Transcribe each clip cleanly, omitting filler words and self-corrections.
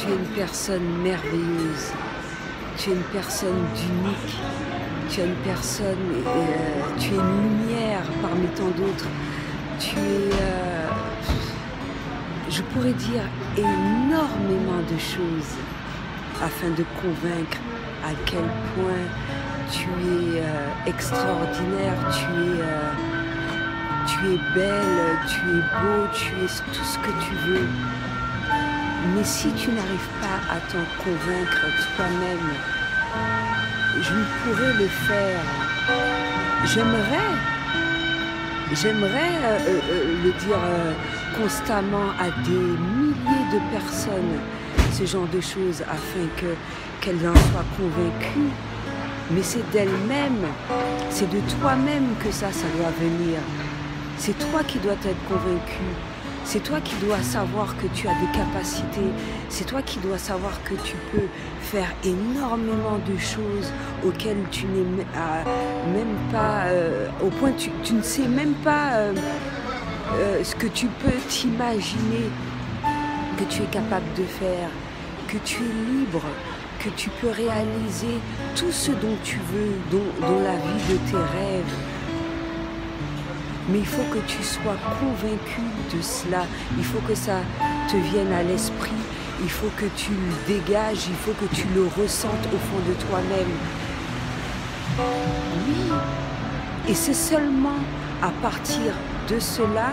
Tu es une personne merveilleuse, tu es une personne d'unique, tu es une personne, tu es une lumière parmi tant d'autres. Tu es, je pourrais dire, énormément de choses afin de convaincre à quel point tu es extraordinaire, tu es belle, tu es beau, tu es tout ce que tu veux. Mais si tu n'arrives pas à t'en convaincre toi-même, je ne pourrais le faire. J'aimerais le dire constamment à des milliers de personnes, ce genre de choses, afin qu'elles en soient convaincues. Mais c'est d'elles-mêmes, c'est de toi-même que ça doit venir. C'est toi qui dois être convaincu. C'est toi qui dois savoir que tu as des capacités. C'est toi qui dois savoir que tu peux faire énormément de choses auxquelles tu n'es même pas... au point tu ne sais même pas ce que tu peux t'imaginer que tu es capable de faire, que tu es libre, que tu peux réaliser tout ce dont tu veux, dans la vie de tes rêves. Mais il faut que tu sois convaincu de cela. Il faut que ça te vienne à l'esprit. Il faut que tu le dégages. Il faut que tu le ressentes au fond de toi-même. Oui. Et c'est seulement à partir de cela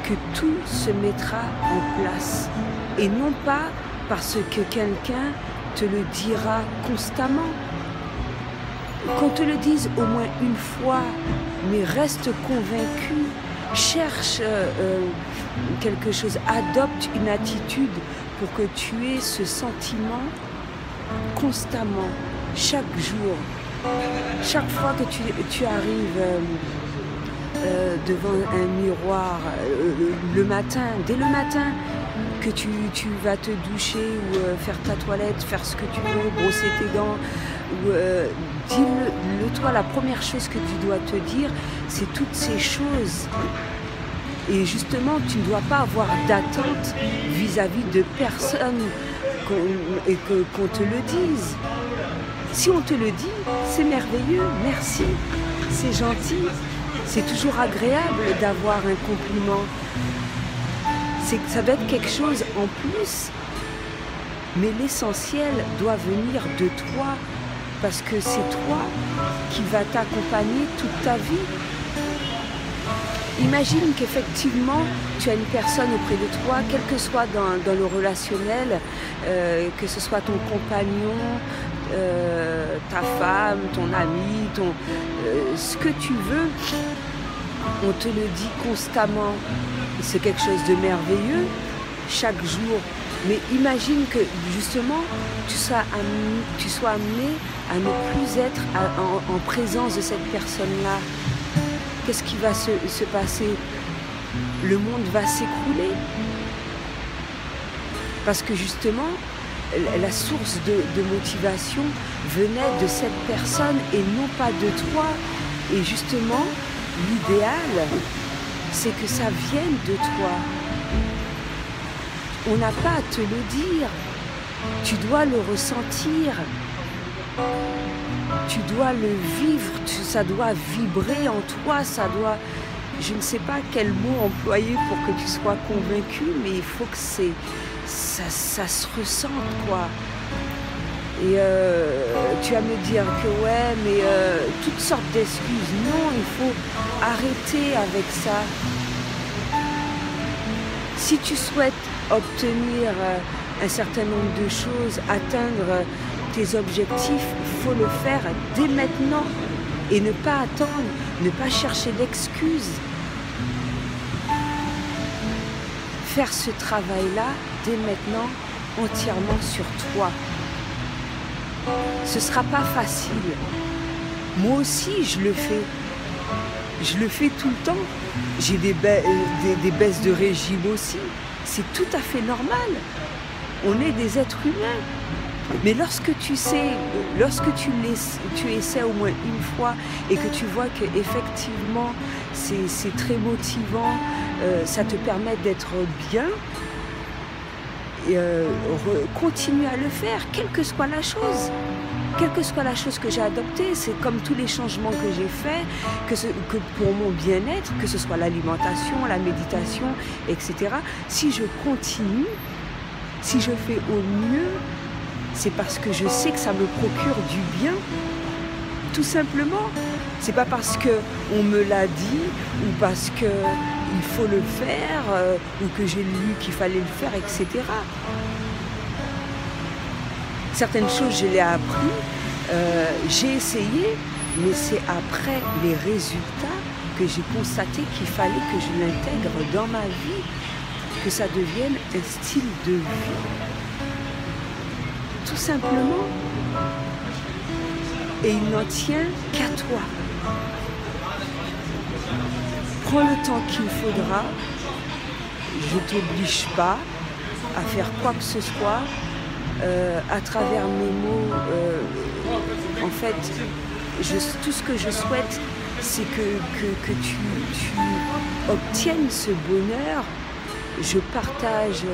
que tout se mettra en place. Et non pas parce que quelqu'un te le dira constamment. Qu'on te le dise au moins une fois, mais reste convaincu, cherche quelque chose, adopte une attitude pour que tu aies ce sentiment constamment, chaque jour. Chaque fois que tu arrives devant un miroir, le matin, dès le matin, que tu vas te doucher ou faire ta toilette, faire ce que tu veux, brosser tes dents, ou dis-le-toi, la première chose que tu dois te dire, c'est toutes ces choses. Et justement, tu ne dois pas avoir d'attente vis-à-vis de personne et qu'on te le dise. Si on te le dit, c'est merveilleux, merci, c'est gentil, c'est toujours agréable d'avoir un compliment. Ça doit être quelque chose en plus, mais l'essentiel doit venir de toi, parce que c'est toi qui va t'accompagner toute ta vie. Imagine qu'effectivement, tu as une personne auprès de toi, quel que soit dans le relationnel, que ce soit ton compagnon, ta femme, ton ami, ce que tu veux, on te le dit constamment. C'est quelque chose de merveilleux, chaque jour. Mais imagine que justement, tu sois amené à ne plus être en présence de cette personne-là. Qu'est-ce qui va se passer? Le monde va s'écrouler. Parce que justement, la source de motivation venait de cette personne et non pas de toi. Et justement, l'idéal, c'est que ça vienne de toi. On n'a pas à te le dire. Tu dois le ressentir. Tu dois le vivre. Ça doit vibrer en toi. Ça doit... Je ne sais pas quel mot employer pour que tu sois convaincu, mais il faut que ça se ressente, quoi. Et tu vas me dire que ouais, mais toutes sortes d'excuses. Non, il faut arrêter avec ça. Si tu souhaites obtenir un certain nombre de choses, atteindre tes objectifs, il faut le faire dès maintenant et ne pas attendre, ne pas chercher d'excuses. Faire ce travail-là dès maintenant entièrement sur toi. Ce ne sera pas facile. Moi aussi, je le fais. Je le fais tout le temps. J'ai des baisses de régime aussi. C'est tout à fait normal. On est des êtres humains. Mais lorsque tu sais, lorsque tu essaies au moins une fois et que tu vois qu'effectivement c'est très motivant, ça te permet d'être bien, continuer à le faire, quelle que soit la chose. Quelle que soit la chose que j'ai adoptée, c'est comme tous les changements que j'ai faits, que pour mon bien-être, que ce soit l'alimentation, la méditation, etc. Si je continue, si je fais au mieux, c'est parce que je sais que ça me procure du bien, tout simplement. C'est pas parce qu'on me l'a dit ou parce qu'il faut le faire ou que j'ai lu qu'il fallait le faire, etc. Certaines choses, je l'ai appris, j'ai essayé, mais c'est après les résultats que j'ai constaté qu'il fallait que je l'intègre dans ma vie, que ça devienne un style de vie. Tout simplement. Et il n'en tient qu'à toi. Prends le temps qu'il faudra. Je ne t'oblige pas à faire quoi que ce soit. À travers mes mots, en fait, tout ce que je souhaite, c'est que tu obtiennes ce bonheur. Je partage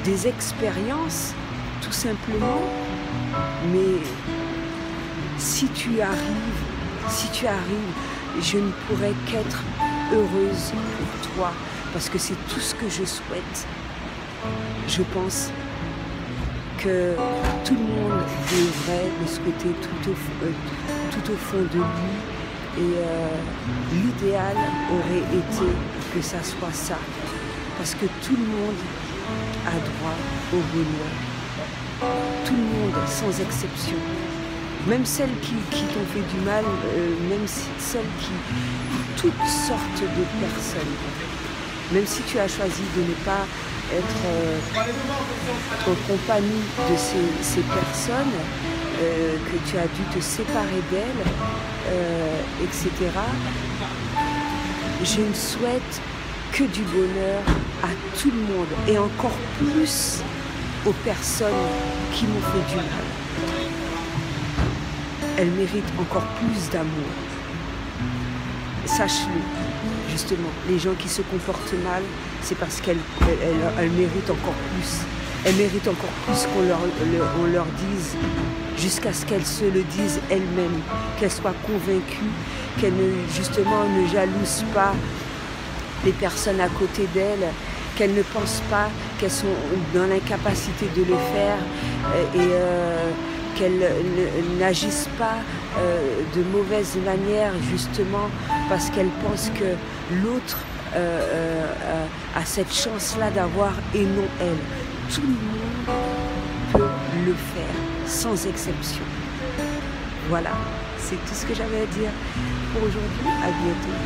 des expériences, tout simplement, mais si tu arrives, je ne pourrais qu'être heureuse pour toi, parce que c'est tout ce que je souhaite. Je pense que tout le monde devrait le souhaiter tout au fond de lui. Et l'idéal aurait été que ça soit ça. Parce que tout le monde a droit au bonheur. Tout le monde, sans exception. Même celles qui t'ont fait du mal, même celles toutes sortes de personnes. Même si tu as choisi de ne pas être en compagnie de ces personnes, que tu as dû te séparer d'elles, etc. Je ne souhaite que du bonheur à tout le monde et encore plus aux personnes qui m'ont fait du mal. Elles méritent encore plus d'amour. Sache-le, justement, les gens qui se comportent mal, c'est parce qu'elles méritent encore plus. Elles méritent encore plus qu'on leur dise, jusqu'à ce qu'elles se le disent elles-mêmes, qu'elles soient convaincues, qu'elles justement ne jalousent pas les personnes à côté d'elles, qu'elles ne pensent pas qu'elles sont dans l'incapacité de le faire et qu'elles n'agissent pas de mauvaise manière justement parce qu'elles pensent que l'autre a cette chance-là d'avoir et non elle. Tout le monde peut le faire, sans exception. Voilà, c'est tout ce que j'avais à dire pour aujourd'hui. À bientôt.